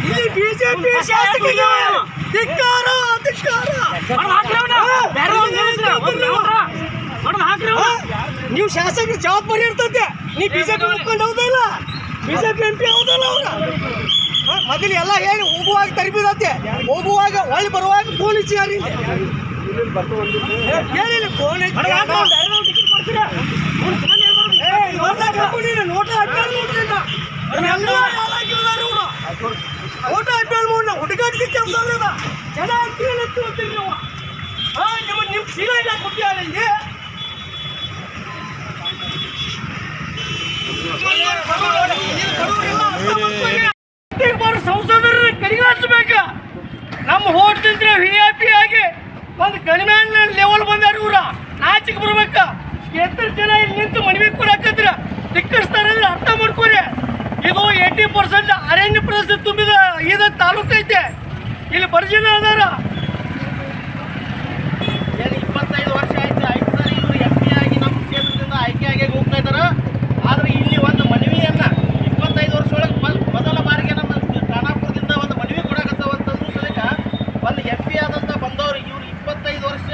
ಇಲ್ಲಿ ಬಿಜೆಪಿ ಶಾಸಕರಿಗೆ ಧಿಕ್ಕಾರ ನೀವು ಶಾಸಕರು ಜವಾಬ್ದಾರಿ ಇರ್ತೈತೆ. ನೀ ಬಿಜೆಪಿ ಮುಖಂಡ ಹೌದಾ ಇಲ್ಲ, ಬಿಜೆಪಿ MP ಹೌದಲ್ಲ ಅವ್ರ ಮೊದಲು ಎಲ್ಲ ಹೇಳಿ ಹೋಗುವಾಗ ತರಬಿದತ್ತೆ, ಹೋಗುವಾಗ ಒಳ್ಳೆ ಬರುವಾಗ ಫೋನ್ ಹಚ್ಚಿಯಾರಿ ಹೇಳಿಲ್ಲ ಫೋನ್ ನೋಟ ಹುಡುಗಾಟಿಗೆ ಕೆಲಸ ಜನ ನೀವು ನಿಮ್ಮ ಶೀಲ ಇಲ್ಲ ಕೊಟ್ಟಿಯಾರ ಇಲ್ಲಿ ಸಂಸದರ ಕಡಿಗಾಡ್ಸ್ಬೇಕ. ನಮ್ಮ ಹೋಟ್ ತಿಂದ್ರೆ VIP ಆಗಿ ಒಂದು ಕಡಿಮೆ ಲೆವೆಲ್ ಬಂದಾರ ಇವ್ರ ನಾಚಿಗೆ ಬರ್ಬೇಕ. ಎತ್ತರ ಜನ ಇಲ್ಲಿ ನಿಂತು ಮನವಿ ಕೊಡಾಕತ್ರ ಧಿಕ್ಕರಿಸ್ತಾರೆ ಅರ್ಥ ಮಾಡ್ಕೊರಿ. ಇದು 80% ಅರಣ್ಯ ಪ್ರದೇಶ ತುಂಬಿದ ಇದು ತಾಲೂಕು ಐತೆ. ಇಲ್ಲಿ ಬರ್ಜನ ಅದಾರ 25 ವರ್ಷ ಆಯ್ತು. 5 ಸಾರಿ ಇವರು MP ಆಗಿ ನಮ್ಮ ಕ್ಷೇತ್ರದಿಂದ ಆಯ್ಕೆಯಾಗಿ ಹೋಗ್ತಾ ಇದ್ದಾರೆ. ಆದರೆ ಇಲ್ಲಿ ಒಂದು ಮನವಿಯನ್ನ 25 ವರ್ಷ ಒಳಗೆ ಮೊದಲ ಬಾರಿಗೆ ನಮ್ಮ ಖಾನಾಪುರದಿಂದ ಒಂದು ಮನವಿ ಕೊಡಕತ್ತವಂತಂದ್ರೂ ಸಹಿತ ಒಂದು MP ಆದಂತ ಬಂದವರು ಇವರು 25 ವರ್ಷ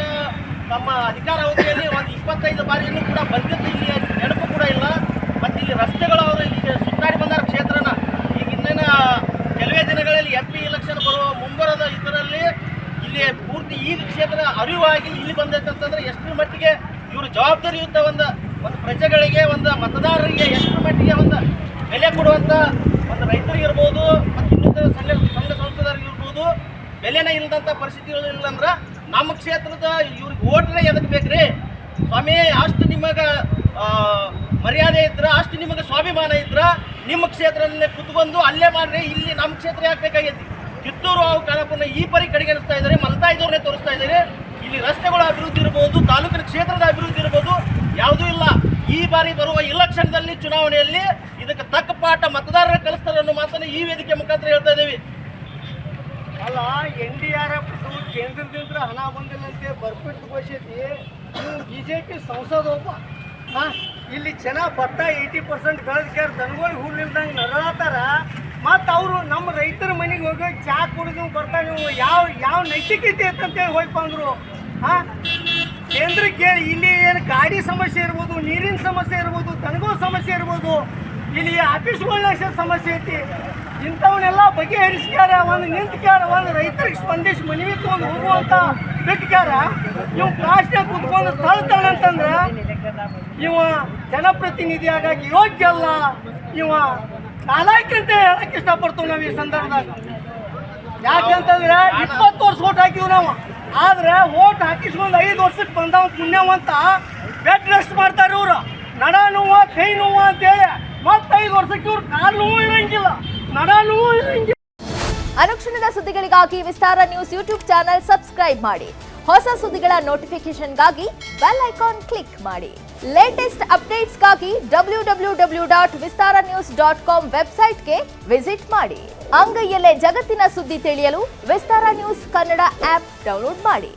ನಮ್ಮ ಅಧಿಕಾರ ಅವಧಿಯಲ್ಲಿ ಒಂದು 25 ಬಾರಿಯನ್ನು ಕೂಡ ಬಂದಿದ್ದು ಇಲ್ಲಿ ನೆನಪು ಕೂಡ ಇಲ್ಲ. ಮತ್ತು ಇಲ್ಲಿ ರಸ್ತೆಗಳು ಅವರು ಇಲ್ಲಿ ಸುತ್ತಾಡಿ ಬಂದಾರ ಕ್ಷೇತ್ರನ. ಈಗ ಇನ್ನೇನು ಕೆಲವೇ ದಿನಗಳಲ್ಲಿ MP ಎಲೆಕ್ಷನ್ ಬರುವ ಮುಂಬರದ ಇದರಲ್ಲಿ ಇಲ್ಲಿ ಪೂರ್ತಿ ಈ ಕ್ಷೇತ್ರ ಅರಿವಾಗಿ ಇಲ್ಲಿ ಬಂದೈತಂತಂದ್ರೆ ಎಷ್ಟರ ಮಟ್ಟಿಗೆ ಇವರು ಜವಾಬ್ದಾರಿಯುತ ಒಂದು ಪ್ರಜೆಗಳಿಗೆ ಒಂದು ಮತದಾರರಿಗೆ ಎಷ್ಟರ ಮಟ್ಟಿಗೆ ಒಂದು ಬೆಲೆ ಕೊಡುವಂಥ ಒಂದು ರೈತರಿಗಿರ್ಬೋದು ಮತ್ತು ಇನ್ನಿತರ ಸಂಘ ಸಂಸ್ಥೆದವ್ರಿಗೆ ಇರ್ಬೋದು ಬೆಲೆನೇ ಇಲ್ಲದಂಥ ಪರಿಸ್ಥಿತಿಗಳು ಇಲ್ಲಂದ್ರೆ ನಮ್ಮ ಕ್ಷೇತ್ರದ ಇವ್ರಿಗೆ ಓಟ್ರೆ ಎದಕ್ಕೆ ಬೇಕ್ರಿ ಸ್ವಾಮಿ? ಅಷ್ಟು ನಿಮಗೆ ಮರ್ಯಾದೆ ಇದ್ರೆ, ಅಷ್ಟು ನಿಮಗೆ ಸ್ವಾಭಿಮಾನ ಇದ್ರೆ ನಿಮ್ಮ ಕ್ಷೇತ್ರದಲ್ಲೇ ಕುತ್ಕೊಂಡು ಅಲ್ಲೇ ಮಾಡ್ರಿ. ಇಲ್ಲಿ ನಮ್ಮ ಕ್ಷೇತ್ರ ಯಾಕೆ ಬೇಕಾಗೈತಿ? ಕಿತ್ತೂರು ಹಾಗೂ ಖಾನಾಪುರನ ಈ ಪರಿ ಕಡೆಗಣಿಸ್ತಾ ಇದ್ದಾರೆ, ಮಲ್ತಾ ಇದ್ದವ್ರನ್ನೇ ತೋರಿಸ್ತಾ ಇದ್ದಾರೆ. ಇಲ್ಲಿ ರಸ್ತೆಗಳ ಅಭಿವೃದ್ಧಿ ಇರ್ಬೋದು, ತಾಲೂಕಿನ ಕ್ಷೇತ್ರದ ಅಭಿವೃದ್ಧಿ ಇರ್ಬೋದು, ಯಾವುದೂ ಇಲ್ಲ. ಈ ಬಾರಿ ಬರುವ ಇಲೆಕ್ಷನ್ದಲ್ಲಿ ಚುನಾವಣೆಯಲ್ಲಿ ಇದಕ್ಕೆ ತಕ್ಕ ಪಾಠ ಮತದಾರರ ಕಲಿಸ್ತಾರೆ ಅನ್ನೋ ಮಾತನ್ನು ಈ ವೇದಿಕೆ ಮುಖಾಂತರ ಹೇಳ್ತಾ ಇದ್ದೀವಿ. ಅಲ್ಲ NDRF ಕೇಂದ್ರದಿಂದ ಹಣ ಬಂದಿಲ್ಲಂತೆ ಬರ್ಬಿಟ್ಟು ಘೋಷಿಸಿ BJP ಸಂಸದ ಒಬ್ಬ ಇಲ್ಲಿ ಜನ ಭತ್ತ 80% ಗಳದ್ಕ್ಯಾರ ದನಗಳಿಗೆ ಹುಲ್ಲಿಲ್ದಂಗೆ ನರಳತ್ತಾರ. ಮತ್ತು ಅವರು ನಮ್ಮ ರೈತರ ಮನೆಗೆ ಹೋಗಿ ಚಾ ಕುಡಿದು ಬರ್ತಾರೆ. ನೀವು ಯಾವ ನೈತಿಕತೆ ಐತಂತೇಳಿ ಹೋಗಿ ಬಂದರು. ಕೇಂದ್ರಕ್ಕೆ ಕೇಳಿ ಇಲ್ಲಿ ಏನು ಗಾಡಿ ಸಮಸ್ಯೆ ಇರ್ಬೋದು, ನೀರಿನ ಸಮಸ್ಯೆ ಇರ್ಬೋದು, ದನಗಳ ಸಮಸ್ಯೆ ಇರ್ಬೋದು, ಇಲ್ಲಿ ಆಫೀಸ್ಗಳ ಸಮಸ್ಯೆ ಐತಿ. ಇಂಥವನ್ನೆಲ್ಲ ಬಗೆಹರಿಸ್ಕ್ಯಾರ, ಒಂದು ನಿಂತ್ಕ್ಯಾರ, ಒಂದು ರೈತರಿಗೆ ಸ್ಪಂದಿಸಿ ಮನವಿ ತೊಗೊಂಡು ಹೋಗುವಂಥ ಬಿಟ್ಕ್ಯಾರ. ಇವು ಕ್ಲಾಸ್ನಾಗ ಕುತ್ಕೊಂಡು ತಳ್ತಾನಂತಂದ್ರೆ ಇವ ಜನಪ್ರತಿನಿಧಿ ಆಗಾಗಿ ಯೋಗ್ಯ ಅಲ್ಲ, ಇವ ನಾಲಾಯಕಂತ ಹೇಳಕ್ಕೆ ಇಷ್ಟಪಡ್ತೀವಿ ನಾವು ಈ ಸಂದರ್ಭದಾಗ. ಯಾಕಂತಂದ್ರೆ 20 ವರ್ಷ ಓಟ್ ಹಾಕಿವ್ ನಾವು. ಆದ್ರೆ ಓಟ್ ಹಾಕಿಸ್ಕೊಂಡು 5 ವರ್ಷಕ್ಕೆ ಬಂದವ ಪುಣ್ಯವಂತ ಬೆಡ್ ರೆಸ್ಟ್ ಮಾಡ್ತಾರೆ ಇವರು. ನಡ ನೋವು ಕೈ ನೋವು ಅಂತೇಳಿ ಮತ್ತೆ 5 ವರ್ಷಕ್ಕೆ ಇವ್ರು ಕಾಲು ನೋವು ಇರಂಗಿಲ್ಲ, ನಡ ನೋವು ಇರಂಗಿಲ್ಲ. ಅನುಕ್ಷಣದ ಸುದ್ದಿಗಳಿಗಾಗಿ ವಿಸ್ತಾರ ನ್ಯೂಸ್ ಯೂಟ್ಯೂಬ್ ಚಾನೆಲ್ ಸಬ್ಸ್ಕ್ರೈಬ್ ಮಾಡಿ. ಹೊಸ ಸುದ್ದಿಗಳ ನೋಟಿಫಿಕೇಶನ್ಗಾಗಿ ಬೆಲ್ ಐಕಾನ್ ಕ್ಲಿಕ್ ಮಾಡಿ. ಲೇಟೆಸ್ಟ್ ಅಪ್ಡೇಟ್ಸ್ಗಾಗಿ www.vistaranews.com ವೆಬ್ಸೈಟ್ಗೆ ವಿಸಿಟ್ ಮಾಡಿ. ಅಂಗೈಯಲ್ಲೇ ಜಗತ್ತಿನ ಸುದ್ದಿ ತಿಳಿಯಲು ವಿಸ್ತಾರ ನ್ಯೂಸ್ ಕನ್ನಡ ಆಪ್ ಡೌನ್ಲೋಡ್ ಮಾಡಿ.